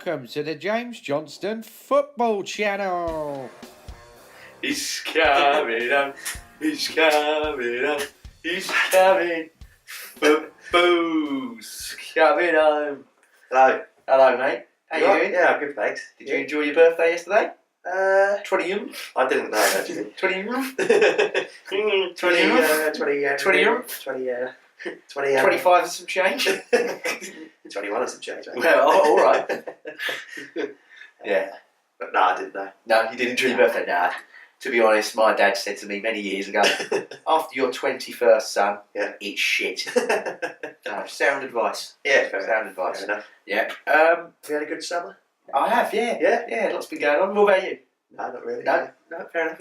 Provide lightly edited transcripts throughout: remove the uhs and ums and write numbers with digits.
welcome to the James Johnston Football Channel. He's coming up, he's coming up, he's coming. Football's coming home. Hello mate. How you doing? Yeah, good, thanks. Did you enjoy your birthday yesterday? 20 I didn't know actually. 20 25 and some change. 21 and some change. Right? Well, alright. Yeah. But no, I didn't know. No, you didn't enjoy your birthday? Nah. To be honest, my dad said to me many years ago, after your 21st son, eat shit. Sound advice. Yeah, sound advice. Fair enough. Yeah. Have you had a good summer? I have, yeah. Yeah? Lots been going on. What about you? No, not really. No, fair enough.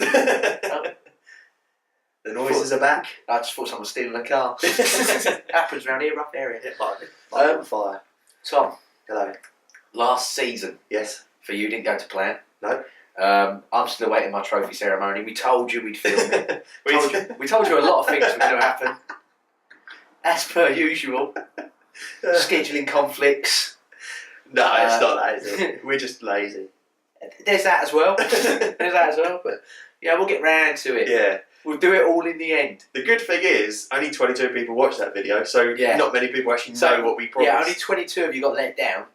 The noises are back. I just thought someone was stealing a car. Happens around here, rough area. It might be. On fire. Tom, Hello. last season Yes. for you didn't go to plan. No. I'm still waiting my trophy ceremony. We told you we'd film it. We we told you a lot of things were going to happen. As per usual. Scheduling conflicts. No, it's not that, is it? We're just lazy. There's that as well. But yeah, we'll get round to it. Yeah. We'll do it all in the end. The good thing is, only 22 people watched that video, so not many people actually know what we promised. Yeah, only 22 of you got let down.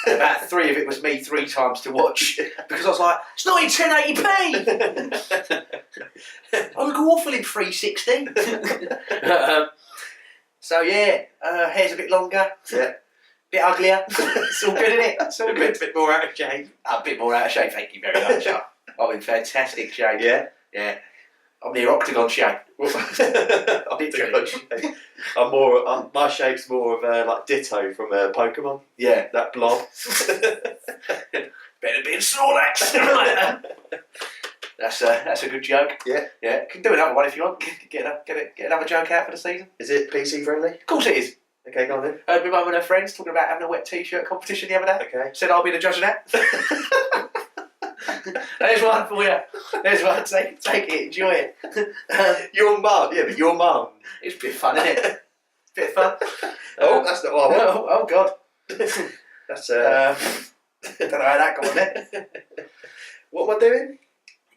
And about 3 of it was me 3 times to watch. Because I was like, it's not in 1080p! I look awful in 360. So yeah, hair's a bit longer. Yeah. Bit uglier. It's all good, isn't it? It's all good. A bit more out of shape. A bit more out of shape, thank you very much. I'm in fantastic shape. Yeah? Yeah. I'm near octagon shape. Octagon shape. I'm more. My shape's more of like Ditto from Pokemon. Yeah. That blob. Better be in Snorlax. That's a good joke. Yeah. Can do another one if you want. Get another joke out for the season. Is it PC friendly? Of course it is. Okay, go on then. Heard my mum and her friends talking about having a wet t-shirt competition the other day. Okay. Said I'll be the judge of that. There's one for you. There's one. Take it. Enjoy it. Your mum. Yeah, but your mum. It's a bit fun, isn't it? Bit of fun. Oh, that's not what I want. Oh God. That's Don't know how that got on there. What am I doing?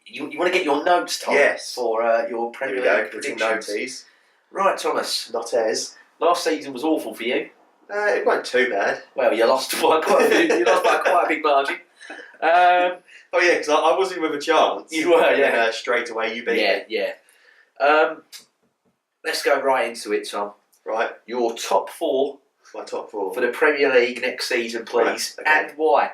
You want to get your notes, Tom? Yes. For your Premier Here we go. League Putting predictions. noties. Right, Thomas. Not as. Last season was awful for you. It wasn't too bad. Well, you lost by quite a big margin. Oh yeah, because I wasn't with a chance. You were, yeah. And straight away you beat me. Yeah. Let's go right into it, Tom. Right. Your top 4 My top 4 for the Premier League next season, please, Right, okay. and why.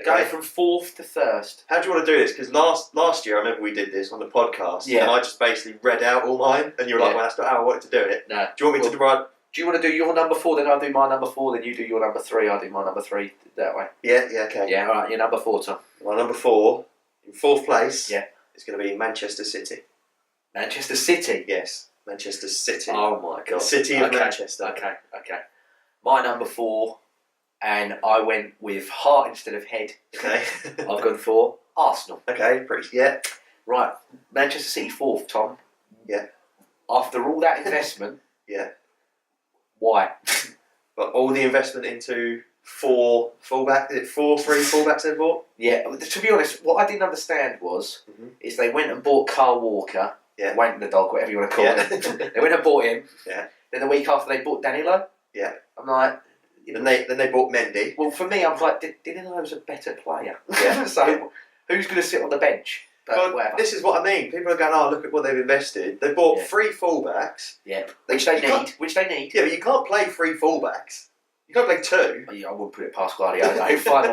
Okay. Go from 4th to 1st. How do you want to do this? Because last year I remember we did this on the podcast, Yeah. and I just basically read out all mine, and you were like, "Well, that's not how I wanted to do it." No. Do you want me to write? Do you want to do your number 4, then I'll do my number 4, then you do your number 3, I'll do my number 3, that way? Yeah. Okay. Yeah, alright, your number 4, Tom. My number 4 in 4th place. Yeah. Is going to be Manchester City. Manchester City. Yes, Manchester City. Oh my God. City of Manchester. Okay. My number 4, and I went with heart instead of head. Okay. I've gone for Arsenal. Okay. Pretty. Yeah. Right, Manchester City 4th, Tom. Yeah. After all that investment. Yeah. Why? But all the investment into 4 fullbacks. Is it 4-3 fullbacks they bought? Yeah. To be honest, what I didn't understand was is they went and bought Carl Walker. Yeah. Wank the dog, whatever you want to call it. They went and bought him. Yeah. Then the week after they bought Danilo. Yeah. I'm like. Then they bought Mendy. Well, for me, I'm like Danilo's a better player. Yeah. So who's going to sit on the bench? But Well, this is what I mean. People are going, "Oh, look at what they've invested." They bought 3 fullbacks. Yeah. Which they need. Yeah, but you can't play 3 fullbacks. You can't play 2. I wouldn't put it past Guardiola. He'll find a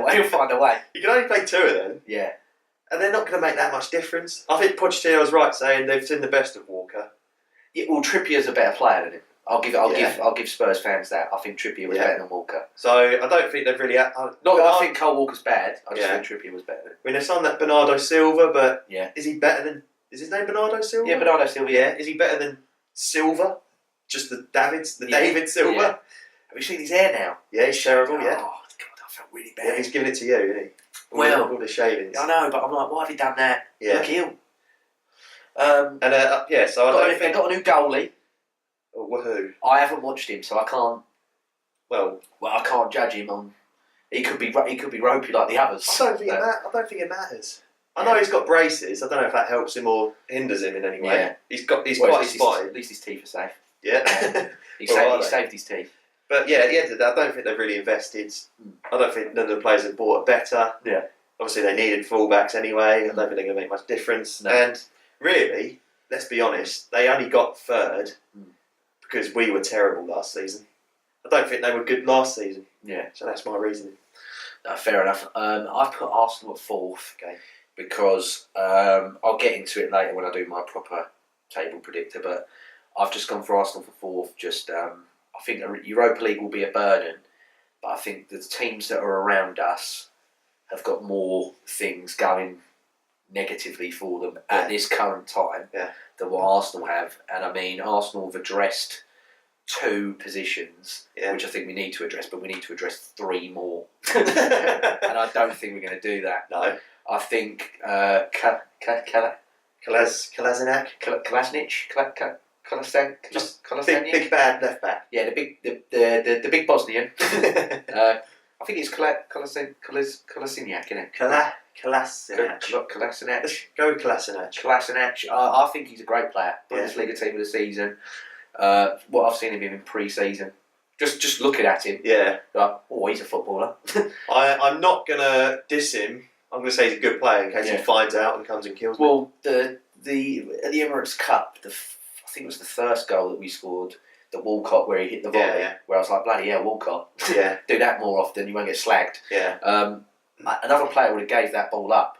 way. You can only play 2 of them. Yeah. And they're not going to make that much difference. I think Pochettino was right saying they've seen the best of Walker. Yeah, well, Trippier's a better player than him. I'll give Spurs fans that. I think Trippier was better than Walker. So I don't think they've really. Not that I think Cole Walker's bad. I just think Trippier was better than him. I mean, there's some that Bernardo Silva, but yeah, is he better than? Is his name Bernardo Silva? Yeah, Bernardo Silva. Yeah, is he better than Silva? Just the David Silva. Yeah. Have you seen his hair now? Yeah, he's terrible. Yeah. Oh God, I felt really bad. Yeah, he's giving it to you, isn't he? All the shavings. I know, but I'm like, why have you done that? Yeah. Look ill. So They got a new goalie. Oh, woohoo! I haven't watched him, so I can't. Well, I can't judge him on. he could be ropey like the others. I don't think it matters. I know he's got braces. I don't know if that helps him or hinders him in any way. Yeah. He's quite spotty. At least his teeth are safe. Yeah. He Well, saved his teeth. But yeah, at the end of the day, I don't think they've really invested. I don't think none of the players have bought a better. Yeah. Obviously, they needed fullbacks anyway. I don't think they're going to make much difference. No. And really, let's be honest, they only got third because we were terrible last season. I don't think they were good last season. Yeah. So that's my reasoning. No, fair enough. I've put Arsenal at 4th. Okay. Because I'll get into it later when I do my proper table predictor, but I've just gone for Arsenal for 4th. Just I think the Europa League will be a burden, but I think the teams that are around us have got more things going negatively for them at this current time than what Arsenal have. And I mean, Arsenal have addressed 2 positions, which I think we need to address, but we need to address 3 more. And I don't think we're going to do that. No. I think Kolasinac, just big bad left back. Yeah, the big Bosnian. I think it's Kolasinac, isn't it? Kolasinac. Let's go with Kolasinac. I think he's a great player. Bundesliga team of the season. What I've seen him in pre-season. Just looking at him. Yeah. Like, oh, he's a footballer. I'm not gonna diss him. I'm going to say he's a good player in case he finds out and comes and kills me. Well, at the Emirates Cup, I think it was the first goal that we scored, the Walcott where he hit the volley, where I was like, bloody hell, Walcott. Yeah. Do that more often, you won't get slagged. Yeah. Another player would have gave that ball up,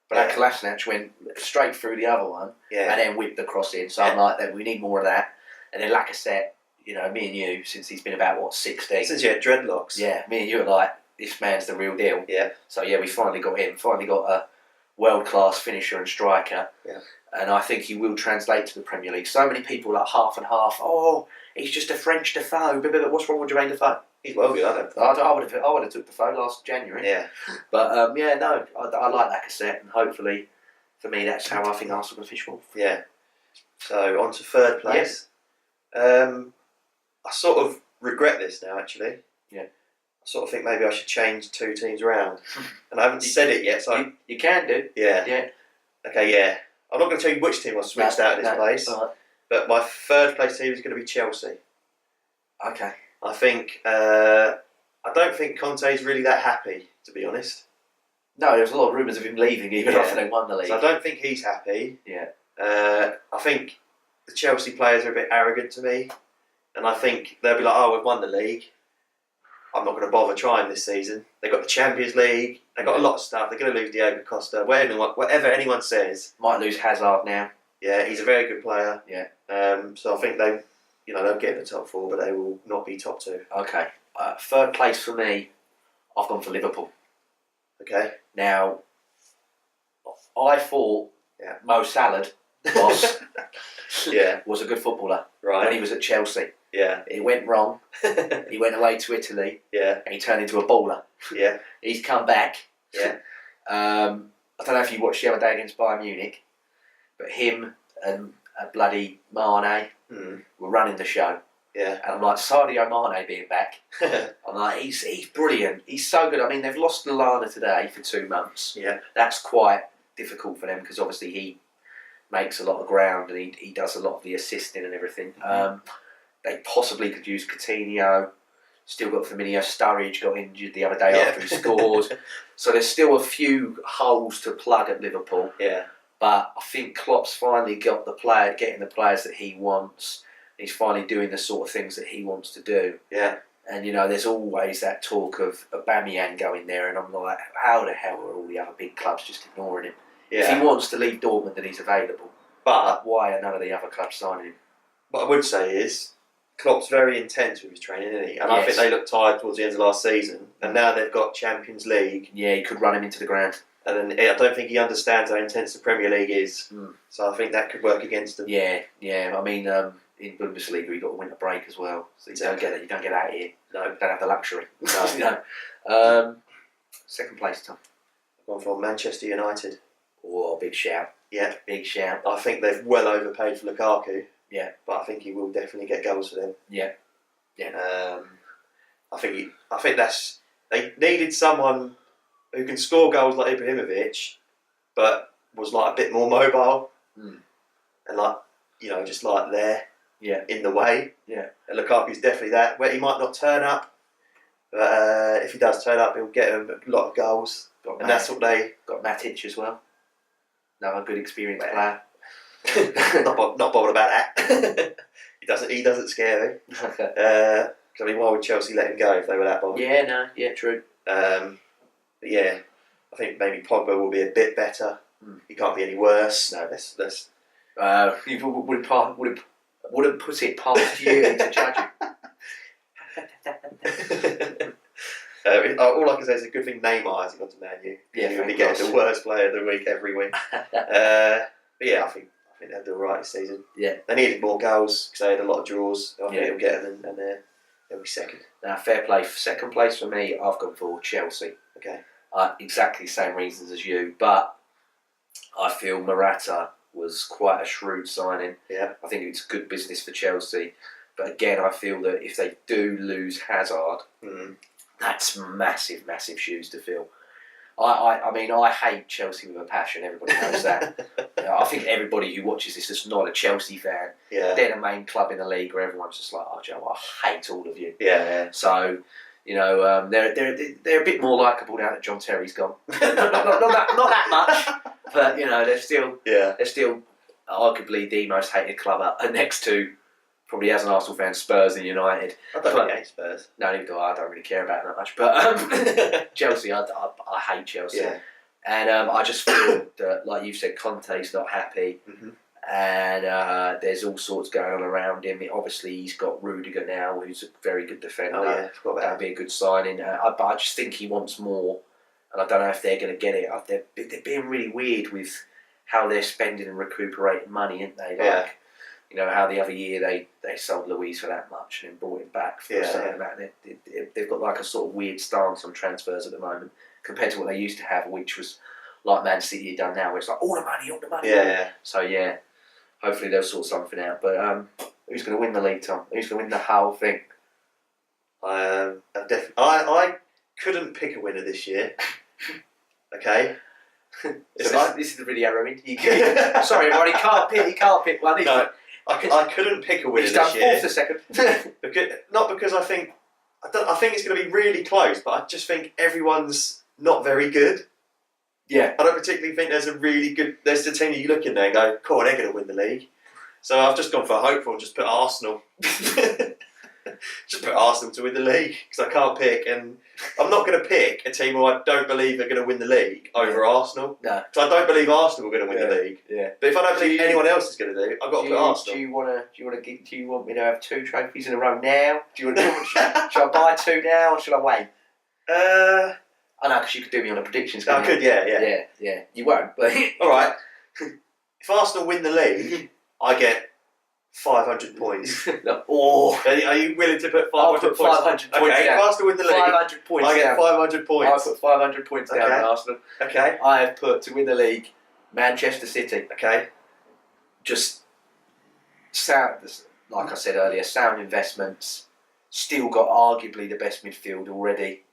but that Kolasinac went straight through the other one and then whipped the cross in. So I'm like, then we need more of that. And then Lacazette, me and you, since he's been about, 16? Since he had dreadlocks. Yeah, me and you are like, this man's the real deal. Yeah. So we finally got him. Finally got a world-class finisher and striker. Yeah. And I think he will translate to the Premier League. So many people like half and half. Oh, he's just a French Defoe. What's wrong with Jermaine Defoe? He's well good, I don't think. I would have took Defoe last January. Yeah. But I like Lacazette, and hopefully, for me, that's how I think Arsenal will finish 4th. Yeah. So on to 3rd place. I sort of regret this now, actually. Yeah. I sort of think maybe I should change 2 teams around. And I haven't said it yet, so... You can do. Yeah. Yeah. Okay, yeah. I'm not going to tell you which team I switched out of this place. Right. But my 3rd place team is going to be Chelsea. Okay. I think... I don't think Conte's really that happy, to be honest. No, there was a lot of rumours of him leaving even after they won the league. So I don't think he's happy. Yeah. I think the Chelsea players are a bit arrogant to me. And I think they'll be like, oh, we've won the league. I'm not going to bother trying this season. They've got the Champions League. They've got a lot of stuff. They're going to lose Diego Costa. Whatever anyone says. Might lose Hazard now. Yeah, he's a very good player. Yeah. So I think they'll get in the top 4, but they will not be top 2. Okay. 3rd place for me, I've gone for Liverpool. Okay. Now, I thought Mo Salah was was a good footballer when he was at Chelsea. Yeah. It went wrong. He went away to Italy. Yeah. And he turned into a baller. Yeah. He's come back. Yeah. I don't know if you watched the other day against Bayern Munich, but him and bloody Mane were running the show. Yeah. And I'm like, Sadio Mane being back. I'm like, he's brilliant. He's so good. I mean, they've lost Lallana today for 2 months. Yeah. That's quite difficult for them because obviously he makes a lot of ground and he does a lot of the assisting and everything. They possibly could use Coutinho. Still got Firmino. Sturridge got injured the other day after he scored. So there's still a few holes to plug at Liverpool. Yeah. But I think Klopp's finally got getting the players that he wants. He's finally doing the sort of things that he wants to do. Yeah. And there's always that talk of Aubameyang going there, and I'm like, how the hell are all the other big clubs just ignoring him? Yeah. If he wants to leave Dortmund, then he's available. But why are none of the other clubs signing him? What I would say is, Klopp's very intense with his training, isn't he? And I think they looked tired towards the end of last season, and now they've got Champions League. Yeah, he could run him into the ground. And then I don't think he understands how intense the Premier League is. So I think that could work against him. Yeah. I mean, in Bundesliga, you got a winter break as well, so you don't get out here. No, you don't have the luxury. No. 2nd place, Tom. I've gone for Manchester United. Oh, big shout. Yeah, big shout. I think they've well overpaid for Lukaku. Yeah, but I think he will definitely get goals for them. Yeah. I think that's They needed someone who can score goals like Ibrahimovic, but was like a bit more mobile and like just like there in the way. Yeah. And Lukaku's definitely that. Where he might not turn up, but if he does turn up, he'll get a lot of goals. That's what they got. Matic as well. Another good experienced player. not bothered about that. He doesn't scare me. Okay. I mean, why would Chelsea let him go if they were that bothered? Yeah, true. But yeah, I think maybe Pogba will be a bit better. He can't be any worse. No, that's. You wouldn't put it past you to judge him. All I can say is a good thing Neymar hasn't gone to Man U. Yeah, He'll be getting the worst player of the week every week. But yeah, I think they'll do all right this season. Yeah, they needed more goals because they had a lot of draws. I think Yeah. they'll get them and they'll be second. Now, fair play. Second place for me, I've gone for Chelsea. Okay. Exactly the same reasons as you, but I feel Morata was quite a shrewd signing. Yeah. I think it's good business for Chelsea. But again, I feel that if they do lose Hazard, that's massive, massive shoes to fill. I mean, I hate Chelsea with a passion. Everybody knows that. I think everybody who watches this is not a Chelsea fan. Yeah. They're the main club in the league where everyone's just like, oh, Joe, I hate all of you. Yeah. So, they're a bit more likeable now that John Terry's gone. not that much, but they're still arguably the most hated club up next to probably as an Arsenal fan, Spurs and United. I don't really hate Spurs. No, neither do I. I don't really care about it that much. But Chelsea, I hate Chelsea. Yeah. And I just feel that, like you said, Conte's not happy. And there's all sorts going on around him. Obviously, he's got Rudiger now, who's a very good defender. Oh, yeah. Forgot That'd be a good signing. But I just think he wants more. And I don't know if they're going to get it. They're being really weird with how they're spending and recuperating money, aren't they? Like, how the other year they sold Luiz for that much and then brought him back for a certain amount. They've got like a sort of weird stance on transfers at the moment compared to what they used to have, which was like Man City had done now, where it's like all the money. Yeah. So hopefully they'll sort something out. But who's going to win the league, Tom? Who's going to win the whole thing? I couldn't pick a winner this year. Okay. This is the video, Rowan. Sorry, everybody, he can't pick one. No, I couldn't pick a winner He's done this year. fourth a second. Because I think it's going to be really close, but I just think everyone's not very good. Yeah. I don't particularly think there's the team that you look in there and go, cool, they're going to win the league. So I've just gone for hopeful and just put Arsenal. Just put Arsenal to win the league because I can't pick, and I'm not going to pick a team who I don't believe are going to win the league over Arsenal. No. So I don't believe Arsenal are going to win the league. Yeah. But if I don't believe anyone else is going to do, I've got to put Arsenal. Do you want me to have 2 trophies in a row now? Should I buy 2 now or should I wait? I know, because you could do me on the predictions. I could, yeah. You won't, but all right. If Arsenal win the league, I get 500 points. Oh, are you willing to put 500 I'll put 500 points? points Okay, down. if Arsenal win the league, 500 points I get down. 500 points. I'll put 500 points down Okay. on Arsenal. Okay. I have put to win the league Manchester City. Okay. Just sound, like I said earlier, sound investments. Still got arguably the best midfield already.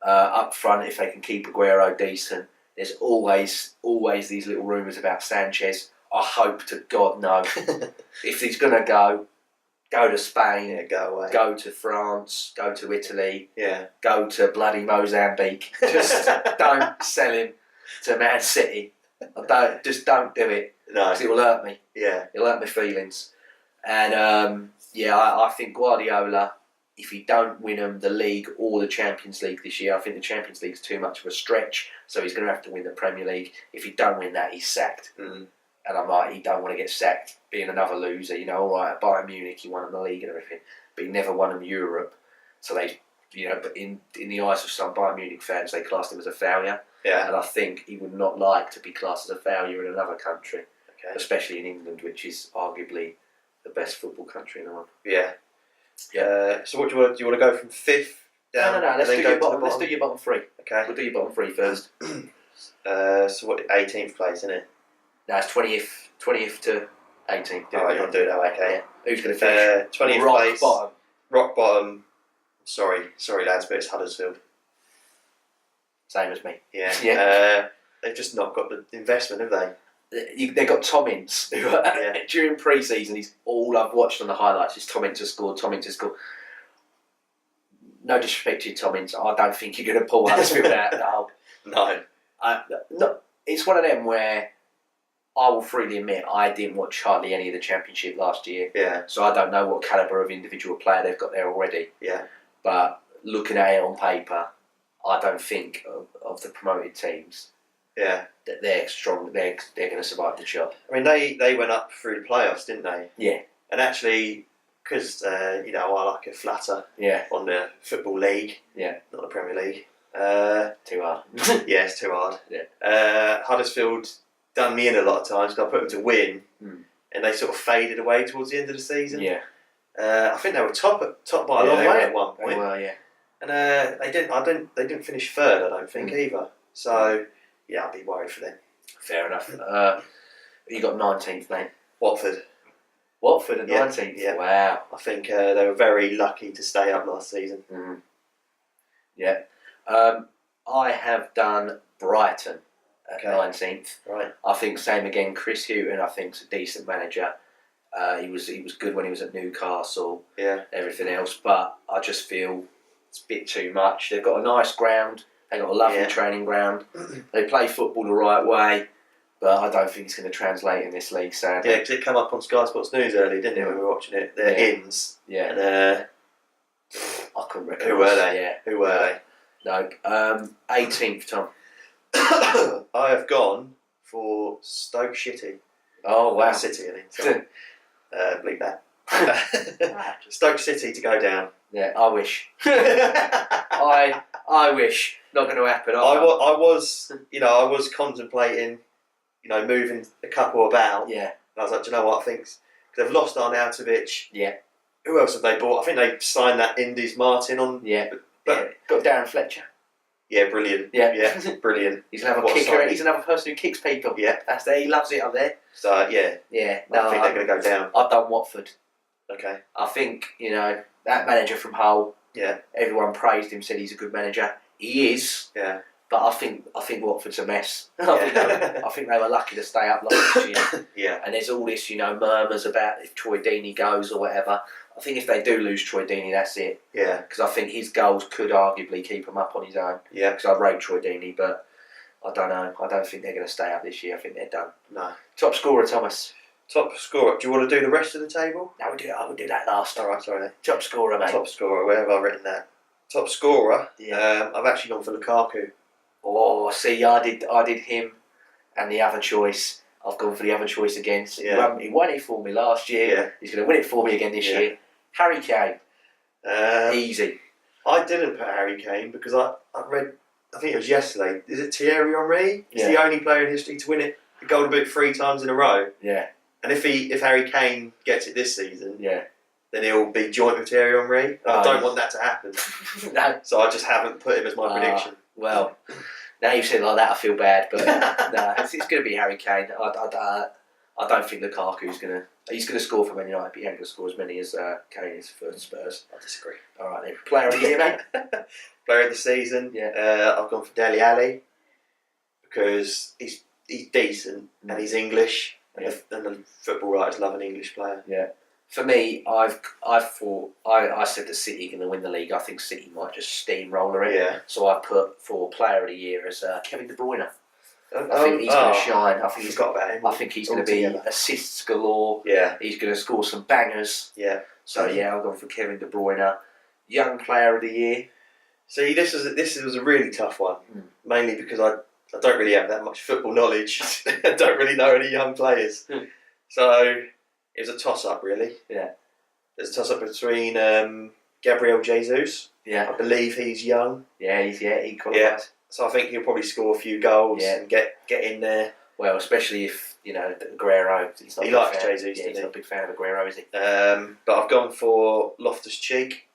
Up front, if they can keep Aguero decent, there's always these little rumours about Sanchez. I hope to God no. If he's going to go to Spain, go away. go to France, go to Italy, Yeah. go to bloody Mozambique. Just don't sell him to Man City. Don't do it, No. because it will hurt me. Yeah. It'll hurt my feelings. And I think Guardiola, if he don't win them the league or the Champions League this year, I think the Champions League's too much of a stretch, so he's going to have to win the Premier League. If he don't win that, he's sacked. And I'm like, he don't want to get sacked being another loser. All right, at Bayern Munich, he won the league and everything, but he never won them Europe. So they, but in the eyes of some Bayern Munich fans, they classed him as a failure. Yeah. And I think he would not like to be classed as a failure in another country, Okay. especially in England, which is arguably the best football country in the world. Yeah. Yeah. So what do you want to go from 5th down? No. and Let's then do go your to the bottom. Let's do your bottom 3. Okay. We'll do your bottom 3 first. So what? 18th place, isn't it? No, it's 20th to 18th. Oh, you want to do it that way? Okay. Yeah. Who's going to finish? 20th Rock place. bottom. Rock bottom. Sorry, lads, but it's Huddersfield. Same as me. Yeah. Yeah. They've just not got the investment, have they? They got Tom Ince, who during pre-season, he's all I've watched on the highlights is Tom Ince has scored, Tom Ince has scored. No disrespect to you, Tom Ince, I don't think you're going to pull Huddersfield out. No. No. It's one of them where I will freely admit I didn't watch hardly any of the Championship last year. Yeah. So I don't know what calibre of individual player they've got there already. Yeah. But looking at it on paper, I don't think of the promoted teams. Yeah. That they're strong. They're going to survive the chop. I mean, they went up through the playoffs, didn't they? Yeah. And actually, because I like a flatter. Yeah. On the Football League. Yeah. Not the Premier League. Too hard. Yeah, it's too hard. Yeah. Huddersfield done me in a lot of times because I put them to win, and they sort of faded away towards the end of the season. Yeah. I think they were top by a long way at one point. Well, yeah. And they didn't finish third, I don't think either. So yeah, I'd be worried for them. Fair enough. You got 19th, mate. Watford Watford at 19th. Yeah. Wow. I think they were very lucky to stay up last season. Yeah. I have done Brighton at 19th. Right. I think same again. Chris Hughton, I think, is a decent manager. He was good when he was at Newcastle. Yeah. Everything else, but I just feel it's a bit too much. They've got a nice ground. They've got a lovely training ground. They play football the right way, but I don't think it's going to translate in this league, sadly. Yeah, because it came up on Sky Sports News early, didn't it, when we were watching it? Their ins. Yeah. And, I couldn't recognise. who were they? Yeah. Who were No. 18th, Tom. they? I have gone for Stoke City. Oh, wow. City, I think. Sorry. Bleep that. Stoke City to go down. Yeah, I wish. I wish. Not going to happen. I was contemplating, moving a couple about. Yeah. And I was like, do you know what? I think they've lost Arnautovic. Yeah. Who else have they bought? I think they signed that Indies Martin on. Yeah. But got Darren Fletcher. Yeah, brilliant. Yeah. Brilliant. He's another What a kicker. signing. He's another person who kicks people. Yeah. That's there. He loves it up there. So yeah. Yeah. I think they're going to go down. I've done Watford. Okay. I think that manager from Hull. Yeah. Everyone praised him, said he's a good manager. He is. Yeah. But I think Watford's a mess. I think they were lucky to stay up last year. Yeah. And there's all this, murmurs about if Troy Deeney goes or whatever. I think if they do lose Troy Deeney, that's it. Yeah. Because I think his goals could arguably keep him up on his own. Yeah. Because I rate Troy Deeney, but I don't know. I don't think they're going to stay up this year. I think they're done. No. Top scorer, Thomas. Top scorer. Do you want to do the rest of the table? No, I would do that last. All right, sorry. Top scorer, mate. Top scorer. Where have I written that? Top scorer. Yeah. I've actually gone for Lukaku. Oh, see, I did him, and the other choice. I've gone for the other choice again. So he won it for me last year. Yeah. He's going to win it for me again this year. Harry Kane. Easy. I didn't put Harry Kane because I read. I think it was yesterday. Is it Thierry Henry? He's Yeah. the only player in history to win it, the Golden Boot 3 times in a row. Yeah. And if Harry Kane gets it this season, Yeah. then he'll be joint with Thierry Henry. I don't want that to happen. No. So I just haven't put him as my prediction. Well, now you've said it like that, I feel bad, but no, it's going to be Harry Kane. I don't think Lukaku's going to. He's going to score for Man United, but he ain't going to score as many as Kane is for Spurs. I disagree. All right, then. Player of the year, mate. Player of the season. Yeah. I've gone for Dele Alli because he's decent and he's English, and the football writers love an English player. Yeah. For me, I thought I said that City are going to win the league. I think City might just steamroller it. Yeah. So I put for Player of the Year as Kevin De Bruyne. I think he's going to shine. I think he's got about him. I think he's going to be assists galore. Yeah. He's going to score some bangers. Yeah. So I've gone for Kevin De Bruyne. Young Player of the Year. See, this was a really tough one, mainly because I don't really have that much football knowledge. I don't really know any young players. So it was a toss-up, really. Yeah. There's a toss-up between Gabriel Jesus. Yeah. I believe he's young. Yeah, he qualifies. Yeah. So I think he'll probably score a few goals and get in there. Well, especially if, Aguero. He likes Jesus, yeah, he's not a big fan of Aguero, is he? But I've gone for Loftus-Cheek.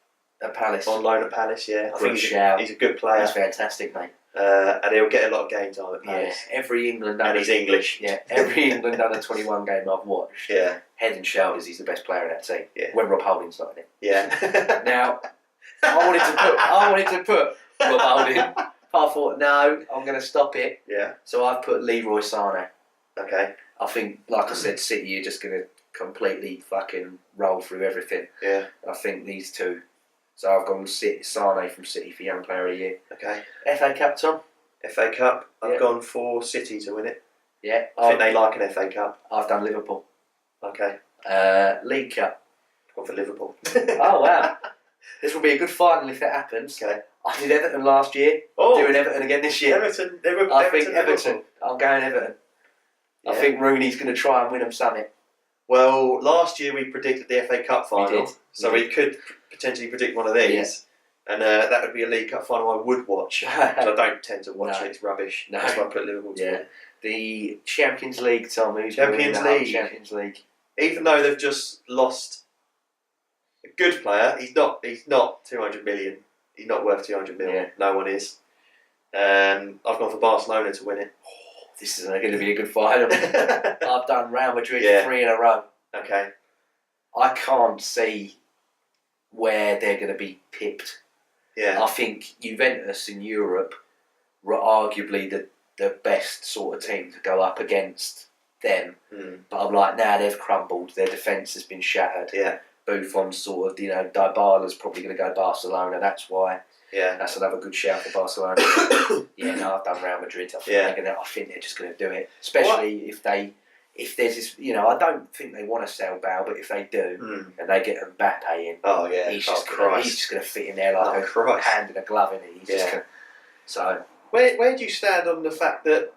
At Palace. On loan at Palace, yeah. I think he's a good player. He's fantastic, mate. And he'll get a lot of game time at Palace. Yeah, every England and he's English. Yeah, every England under 21 game I've watched. Yeah. Head and shoulders, he's the best player in that team. Yeah. When Rob Holding's not in it. Yeah. Now, I wanted to put Rob Holding. I thought, no, I'm going to stop it. Yeah. So I've put Leroy Sané. Okay. I think, like I said, City are just going to completely fucking roll through everything. Yeah. I think these two. So I've gone Sané from City for Young Player of the Year. Okay. FA Cup, Tom? FA Cup. I've Yeah. gone for City to win it. Yeah. I think they like an FA Cup. I've done Liverpool. Okay. League Cup. I've gone for Liverpool. Oh, wow. This will be a good final if it happens. Okay. I did Everton last year. Oh. I'm doing Everton again this year. Everton. I think Everton. I'm going Everton. Yeah. I think Rooney's going to try and win them something. Well, last year we predicted the FA Cup final, did. so we could potentially predict one of these, and that would be a League Cup final I would watch. But I don't tend to watch No. it; it's rubbish. No. That's why I put Liverpool to Yeah. win. The Champions League, Tom. Who's gonna win Champions the whole League. Champions League. Even though they've just lost a good player, he's not 200 million. He's not worth 200 million. Yeah. No one is. I've gone for Barcelona to win it. This is going to be a good final. I've done Real Madrid Yeah. 3 in a row. Okay. I can't see where they're going to be pipped. Yeah. I think Juventus in Europe were arguably the best sort of team to go up against them. Mm. But I'm like, now they've crumbled. Their defence has been shattered. Yeah. Buffon's sort of, Dybala's probably going to go Barcelona. That's why. Yeah. That's another good shout for Barcelona. Yeah, no, I've done Real Madrid. I think they're just going to do it. Especially if there's this, I don't think they want to sell Bale, but if they do, and they get Mbappe in, Oh yeah. he's just going to fit in there like a hand in a glove, and he's just going to. So Where do you stand on the fact that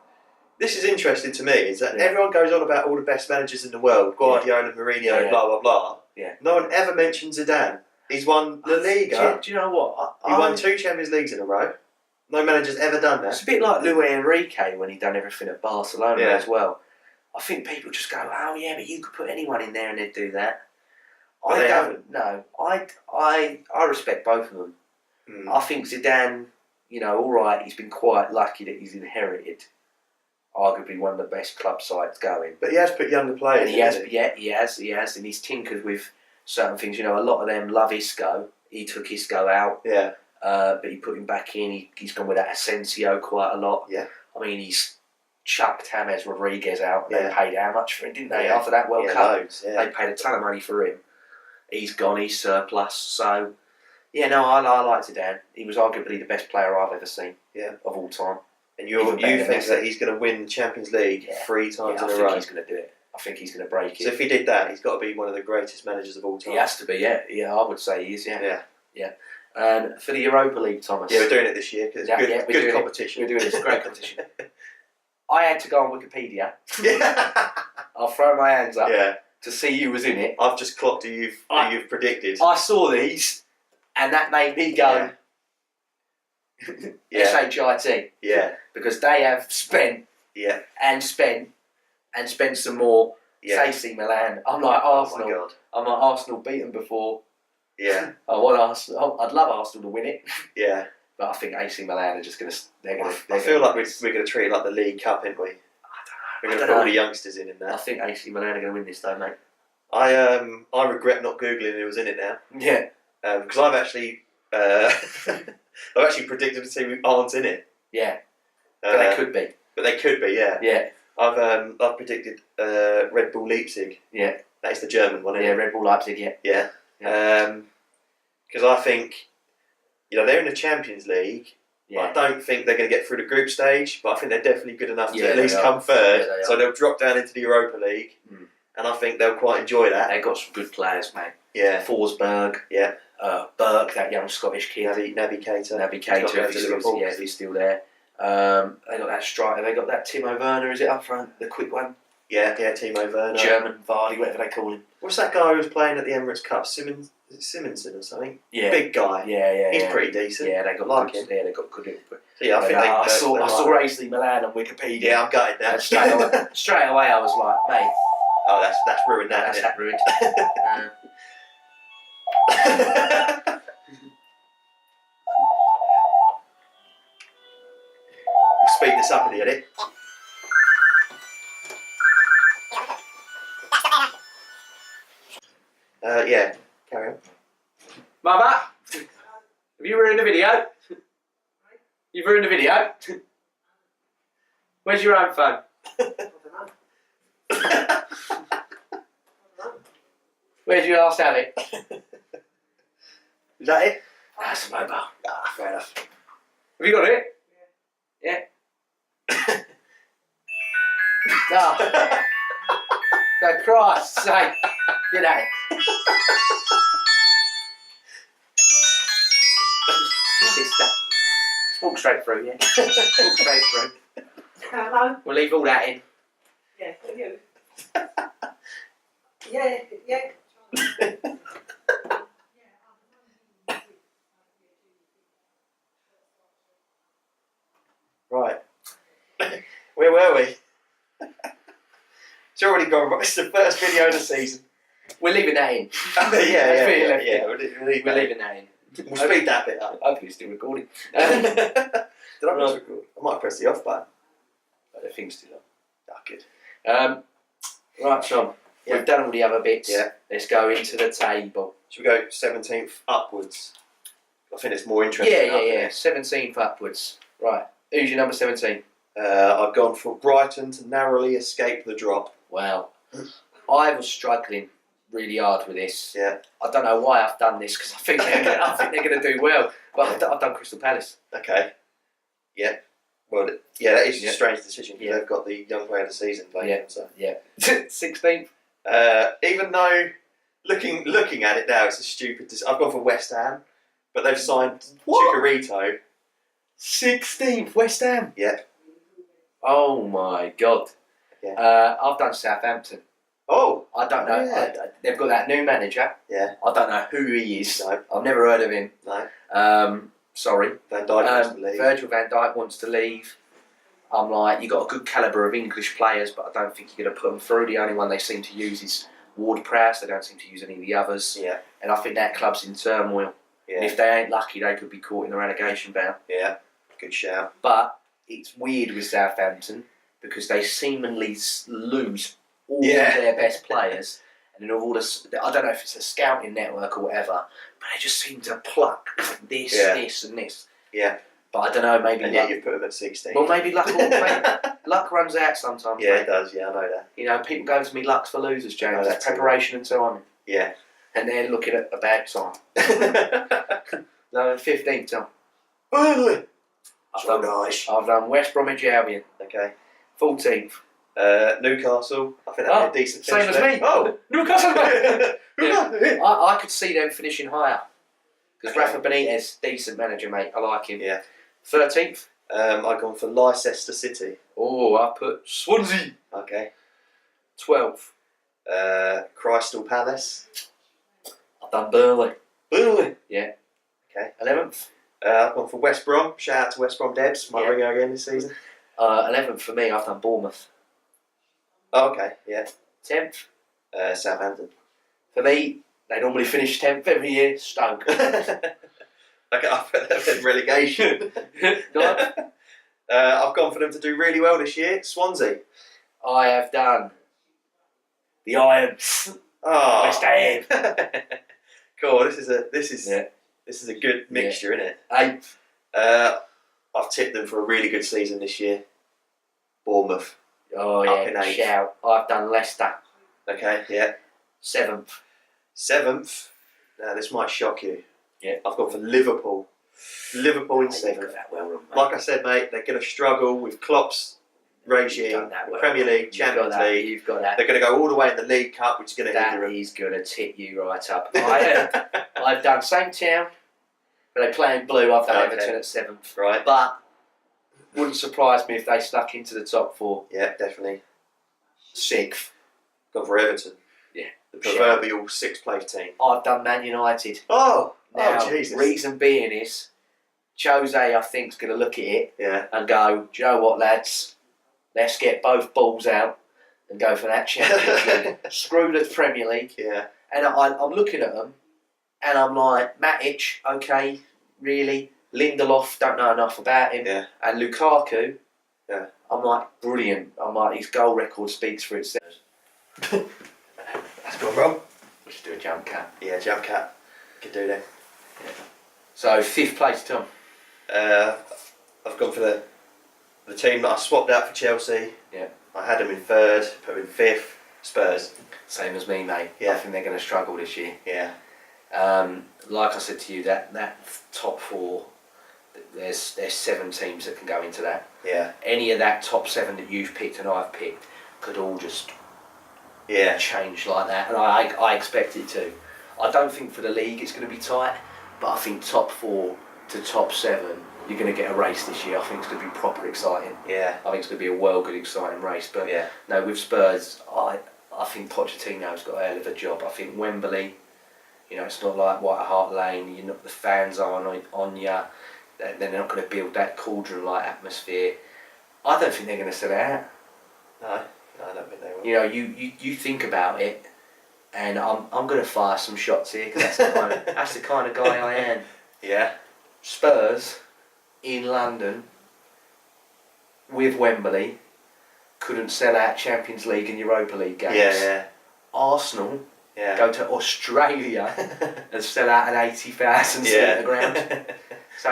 this is interesting to me? Is that everyone goes on about all the best managers in the world, Guardiola, Mourinho, blah blah blah. Yeah. No one ever mentions Zidane. He's won La Liga. Do you know what? He won 2 Champions Leagues in a row. No manager's ever done that. It's a bit like Luis Enrique when he done everything at Barcelona as well. I think people just go, oh yeah, but you could put anyone in there and they'd do that. But they haven't. No, I respect both of them. Mm. I think Zidane, all right, he's been quite lucky that he's inherited arguably one of the best club sides going. But he has put younger players. And he has, and he's tinkered with certain things. A lot of them love Isco. He took Isco out. Yeah. But he put him back in. He's gone with that Asensio quite a lot. Yeah. I mean, he's chucked James Rodriguez out. They Yeah. paid how much for him, didn't they? Yeah. After that World Cup, loads, yeah. they paid a ton of money for him. He's gone. He's surplus. So, I like Zidane. He was arguably the best player I've ever seen. Yeah. Of all time. And you Even better think than that Messi. he's going to win the Champions League 3 times I in a think row? he's going to do it. I think he's going to break it. So if he did that, he's got to be one of the greatest managers of all time. He has to be, yeah. I would say he is, yeah. Yeah. And for the Europa League, Thomas. Yeah, we're doing it this year because it's we're good doing competition. We're doing it. It's a great competition. I had to go on Wikipedia. Yeah. I'll throw my hands up Yeah. to see who was in it. I've just clocked who you've predicted. I saw these, and that made me go, Yeah. SHIT. Yeah. Because they have spent Yeah. and spent some more. Yeah. AC Milan. I'm like Oh Arsenal. my god. I'm like Arsenal beat them before. Yeah. I want Arsenal. I'd love Arsenal to win it, Yeah. but I think AC Milan are just going to. I feel like we're going to treat it like the League Cup, aren't we? We're going to put all the youngsters in I that. think AC Milan are going to win this, though, mate. I regret not googling who was in it now Yeah. because I've actually predicted a team who aren't in it. Yeah. But they could be. But they could be, yeah. Yeah. I've predicted Red Bull Leipzig. Yeah. That is the German one, isn't Yeah, it? Red Bull Leipzig, yeah. Yeah. Because I think, they're in the Champions League. Yeah. I don't think they're going to get through the group stage, but I think they're definitely good enough to Yeah, at least they are. come third. Yeah, they So are. they'll drop down into the Europa League, and I think they'll quite enjoy that. They've got some good players, mate. Yeah. Forsberg. Yeah. Burke, that young Scottish kid. Naby Keita. Naby Got Keita, to if he's still there. They got that striker. They got that Timo Werner, is it up front? The quick one? Yeah, Timo Werner. German Vardy, whatever they call him. What's that guy who was playing at the Emirates Cup? Simonson or something? Yeah. Big guy. Yeah. He's pretty decent. Yeah, they got Like good. him. Yeah, they got good input. So yeah, I think I they saw AC Milan on Wikipedia. Yeah, I'm gutted now. And straight away, I was like, mate, Oh, that's ruined that. that's Isn't that ruined. it? We'll speed this up in the edit. Yeah, carry on. Mother, have you ruined the video? You've ruined the video. Where's your own phone? Where'd you last have it? Is that it? That's a mobile. Ah, fair enough. Have you got it? Yeah. No. For Christ's sake. Get at it. Sister. Just walk straight through, yeah? Walk straight through. Hello? We'll leave all that in. Yeah, for you. Yeah. Right. Where were we? It's already gone. It's the first video of the season. We're leaving that in. Yeah. We're We're leaving that in. We'll speed that bit up. Hopefully it's still recording. Did I press record? I might press the off button. But the thing's still on. Ah, good. Right, Tom. Yeah. We've done all the other bits. Yeah. Let's go into the table. Should we go 17th upwards? I think it's more interesting. Yeah. 17th upwards. Right. Who's your number 17? I've gone for Brighton to narrowly escape the drop. Well, I was struggling really hard with this. Yeah. I don't know why I've done this because I think they're going to do well. But I've done Crystal Palace. Okay. Yeah. Well, yeah, that is Yeah. a strange decision because Yeah. they've got the young player of the season playing. Yeah. So. Yeah. 16th. Even though looking at it now, it's a stupid decision. I've gone for West Ham, but they've signed Chicharito. 16th, West Ham. Yeah. Oh my God. Yeah. I've done Southampton. Oh. I don't know. Yeah. They've got that new manager. Yeah. I don't know who he is. No. I've never heard of him. No. Sorry. Van Dijk wants to leave. Virgil van Dijk wants to leave. I'm like, you've got a good calibre of English players, but I don't think you're going to put them through. The only one they seem to use is Ward-Prowse. They don't seem to use any of the others. Yeah. And I think that club's in turmoil. And Yeah. if they ain't lucky, they could be caught in the relegation battle. Yeah. Good shout. But it's weird with Southampton because they seemingly lose all Yeah. their best players. And then all this, I don't know if it's a scouting network or whatever, but they just seem to pluck this, Yeah. this, and this. Yeah. But I don't know, maybe And luck, yet you've put them at 16. well, maybe luck runs out sometimes. Yeah, mate. it does. Yeah, I know that. You know, people go to me, luck's for losers, No, James. that's It's preparation and timing. Yeah. And they're looking at a bad time. No, 15th time. Burnley. I've So done, nice. I've done West Bromwich Albion. Okay. 14th. Newcastle. I think that'd be a decent Same finish as there. me. Oh. Newcastle. Yeah. I could see them finishing higher. Because Okay. Rafa Benitez, decent manager, mate. I like him. Yeah. 13th. I've gone for Leicester City. Oh, I put Swansea. Okay. 12th. Crystal Palace. I've done Burnley. Burnley. Yeah. Okay. 11th. I've gone for West Brom. Shout out to West Brom Debs. Might Yeah. ring her again this season. 11th for me, I've done Bournemouth. Oh, okay. Yeah. 10th. Southampton. For me, they normally finish 10th every year. Stoke. Okay, I've put them in relegation. Go on. I've gone for them to do really well this year. Swansea. I have done the Irons. Oh, West Ham. Cool. This is Yeah. a good mixture, isn't it? 8th. I've tipped them for a really good season this year. Bournemouth. Oh Up in yeah, 8th. shout. I've done Leicester. Okay, yeah. 7th. 7th. Now this might shock you. Yeah. I've gone for Liverpool. Liverpool in They've 7th. got that well run, mate. Like I said, mate, they're going to struggle with Klopp's You've regime, done that well. Premier League, You've Champions got that, League. You've got that. They're going to go all the way in the League Cup, which is going to That hinder them. is going to tip you right up. I've done same town, but they play in blue. I've done Okay. Everton at 7th. Right. But wouldn't surprise me if they stuck into the top 4. Yeah, definitely. 6th. Gone for Everton. Yeah. The proverbial 6th place team. I've done Man United. Oh! Now, Oh, Jesus. reason being is Jose, I think, is going to look at it Yeah. and go, do you know what, lads? Let's get both balls out and go for that Champions League. Screw the Premier League. Yeah. And I'm looking at them and I'm like, Matic, okay, really? Lindelof, don't know enough about him. Yeah. And Lukaku, Yeah. I'm like, brilliant. I'm like, his goal record speaks for itself. That's gone wrong. We should do a jump cut. Yeah, jump cat. Can do that. So, 5th place, Tom. I've I've gone for the team that I swapped out for Chelsea. Yeah. I had them in third, put them in fifth. Spurs. Same as me, mate. Yeah. I think they're going to struggle this year. Yeah. Like I said to you, that top four, there's 7 teams that can go into that. Yeah. Any of that top 7 that you've picked and I've picked could all just change like that, and I expect it to. I don't think for the league it's going to be tight, but I think top 4 to top 7, you're going to get a race this year. I think it's going to be proper exciting. Yeah. I think it's going to be a well good exciting race. But Yeah. no, with Spurs, I think Pochettino's got a hell of a job. I think Wembley, it's not like White Hart Lane. You're not, the fans aren't on you. They're not going to build that cauldron-like atmosphere. I don't think they're going to sell it out. No, I don't think they will. You think about it, and I'm going to fire some shots here because that's the kind of guy I am. Yeah. Spurs in London with Wembley couldn't sell out Champions League and Europa League games. Yeah. Arsenal Yeah. go to Australia and sell out an 80,000 seat at the ground. So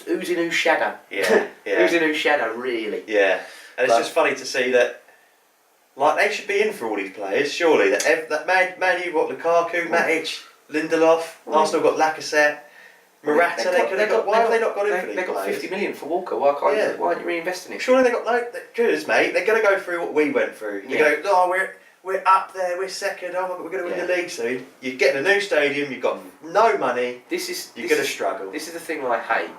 who's in whose shadow? Yeah. Who's in whose shadow, really? Yeah. And it's just funny to see that, like, they should be in for all these players, surely. That Man U got Lukaku, Matic, Lindelof, Arsenal got Lacazette, Morata. Why have they not got in for these They got players? 50 million for Walker. Why aren't you reinvesting it? Surely they got good, mate. They're going to go through what we went through. They're going, we're up there, we're second. Oh, we're going to win the league soon. You're getting a new stadium. You've got no money. You're going to struggle. This is the thing I hate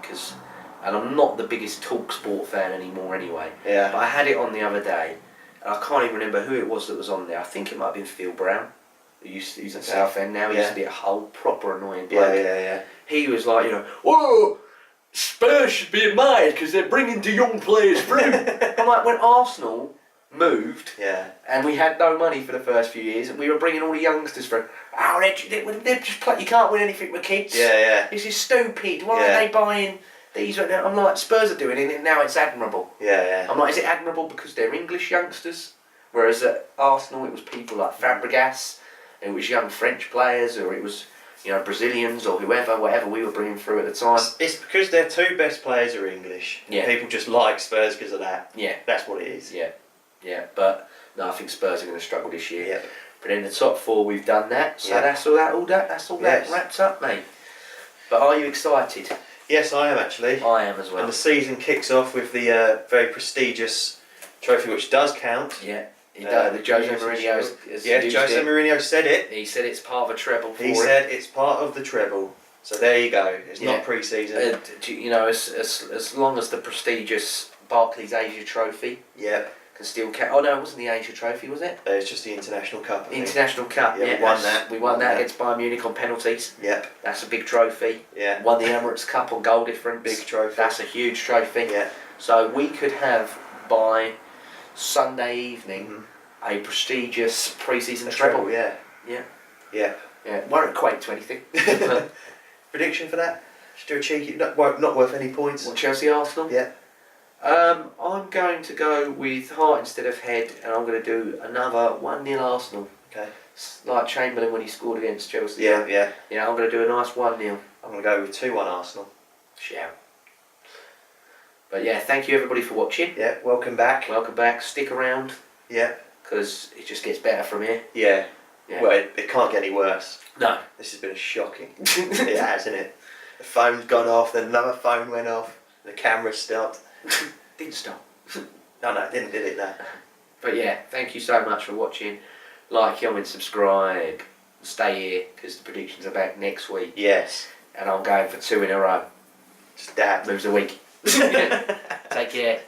and I'm not the biggest talk sport fan anymore anyway. Yeah. But I had it on the other day, and I can't even remember who it was that was on there. I think it might have been Phil Brown, who's at Southend now. He used to be a whole proper annoying bloke. Yeah. He was like, whoa, Spurs should be admired because they're bringing the young players through. I'm like, when Arsenal moved, and we had no money for the first few years, and we were bringing all the youngsters through. Oh, they're just play. You can't win anything with kids. Yeah. This is stupid. Why are they buying these right now? I'm like, Spurs are doing it, and now it's admirable. Yeah. I'm like, is it admirable because they're English youngsters? Whereas at Arsenal, it was people like Fabregas, it was young French players, or it was Brazilians or whatever we were bringing through at the time. It's because their 2 best players are English. Yeah. People just like Spurs because of that. Yeah. That's what it is. Yeah. But no, I think Spurs are going to struggle this year. Yeah. But in the top 4, we've done that. So that's all that wrapped up, mate. But are you excited? Yes, I am actually. I am as well. And the season kicks off with the very prestigious trophy, which does count. Yeah. He does. The Jose Mourinho has used Jose it. Mourinho said it. He said it's part of a treble for He said it's part of the treble. So there you go. It's not pre-season. As long as the prestigious Barclays Asia Trophy can still count. Oh no, it wasn't the Asia Trophy, was it? It's just the International Cup. International Cup. Yeah, we won that. We won that against Bayern Munich on penalties. Yep. That's a big trophy. Yeah. Won the Emirates Cup on goal difference. Big trophy. That's a huge trophy. Yeah. So we could have by Sunday evening a prestigious pre-season treble. Yeah. Won't equate to anything. Prediction for that? Just do a cheeky. Not worth any points. What, Chelsea Arsenal? Yeah. I'm going to go with heart instead of head, and I'm going to do another 1-0 Arsenal. Okay. Like Chamberlain when he scored against Chelsea. Yeah. I'm going to do a nice 1-0. I'm going to go with 2-1 Arsenal. Shout. But yeah, thank you everybody for watching. Yeah, welcome back. Welcome back. Stick around. Yeah. Because it just gets better from here. Yeah. Yeah. Well, it can't get any worse. No. This has been shocking. It has, hasn't it? The phone's gone off, then another phone went off, the camera stopped. Didn't stop. No, it didn't, did it? No. But yeah, thank you so much for watching. Like, comment, subscribe. Stay here because the predictions are back next week. Yes. And I'm going for 2 in a row. Just dab. Moves a week. Take care.